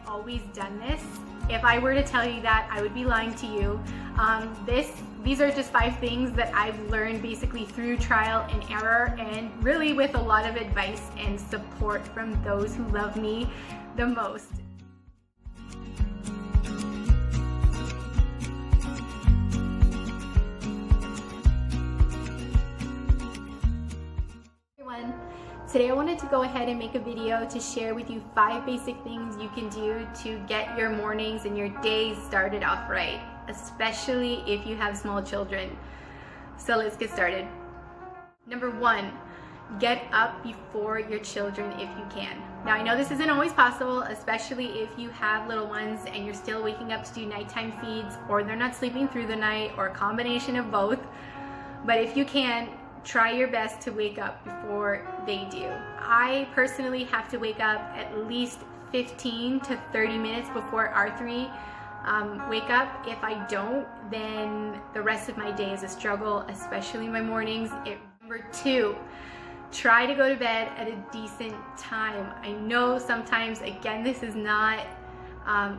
always done this? If I were to tell you that, I would be lying to you. These are just 5 things that I've learned basically through trial and error, and really with a lot of advice and support from those who love me the most. Today I wanted to go ahead and make a video to share with you 5 basic things you can do to get your mornings and your days started off right, especially if you have small children. So let's get started. Number 1, get up before your children if you can. Now I know this isn't always possible, especially if you have little ones and you're still waking up to do nighttime feeds, or they're not sleeping through the night, or a combination of both. But if you can, try your best to wake up before they do. I personally have to wake up at least 15 to 30 minutes before R3 wake up. If I don't, then the rest of my day is a struggle, especially my mornings. Number 2, try to go to bed at a decent time. I know sometimes, again, this is not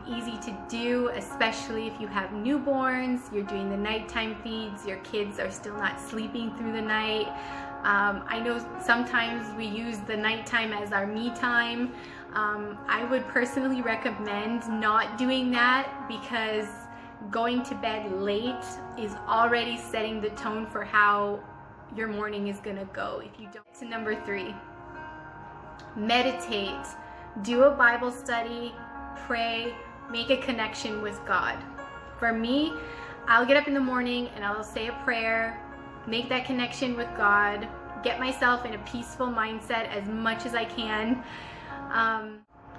easy to do, especially if you have newborns, you're doing the nighttime feeds, your kids are still not sleeping through the night. I know sometimes we use the nighttime as our me time. I would personally recommend not doing that, because going to bed late is already setting the tone for how your morning is gonna go if you don't. To number 3, meditate, do a Bible study, pray, make a connection with God. For me, I'll get up in the morning and I'll say a prayer, make that connection with God, get myself in a peaceful mindset as much as I can.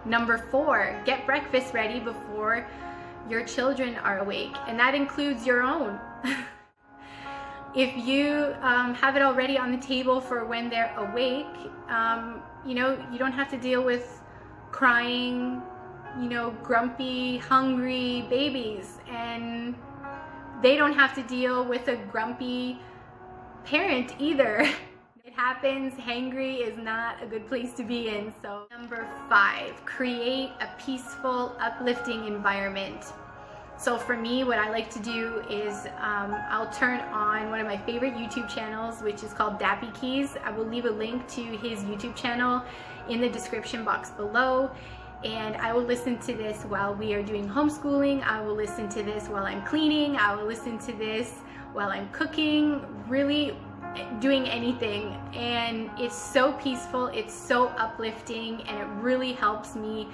Number 4, get breakfast ready before your children are awake, and that includes your own. If you have it already on the table for when they're awake, you don't have to deal with crying, grumpy, hungry babies, and they don't have to deal with a grumpy parent either. It happens. Hangry is not a good place to be in. So number 5, create a peaceful, uplifting environment. So for me, what I like to do is I'll turn on one of my favorite YouTube channels, which is called Dappy Keys. I will leave a link to his YouTube channel in the description box below. And I will listen to this while we are doing homeschooling. I will listen to this while I'm cleaning. I will listen to this while I'm cooking, really doing anything. And it's so peaceful, it's so uplifting, and it really helps me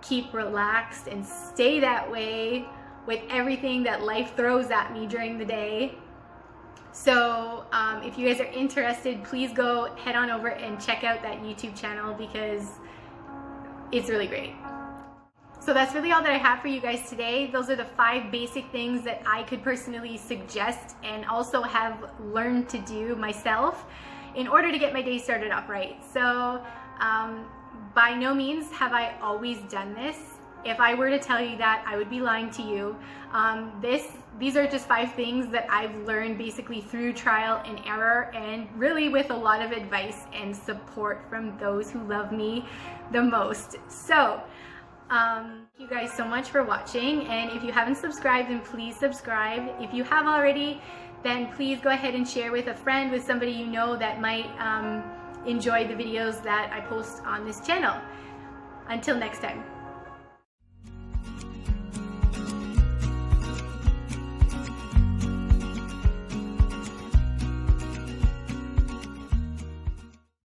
keep relaxed and stay that way with everything that life throws at me during the day. So if you guys are interested, please go head on over and check out that YouTube channel, because it's really great. So that's really all that I have for you guys today. Those are the 5 basic things that I could personally suggest and also have learned to do myself in order to get my day started off right. So by no means have I always done this. If I were to tell you that, I would be lying to you. These are just 5 things that I've learned basically through trial and error, and really with a lot of advice and support from those who love me the most. So thank you guys so much for watching, and if you haven't subscribed, then please subscribe. If you have already, then please go ahead and share with a friend, with somebody you know that might enjoy the videos that I post on this channel. Until next time.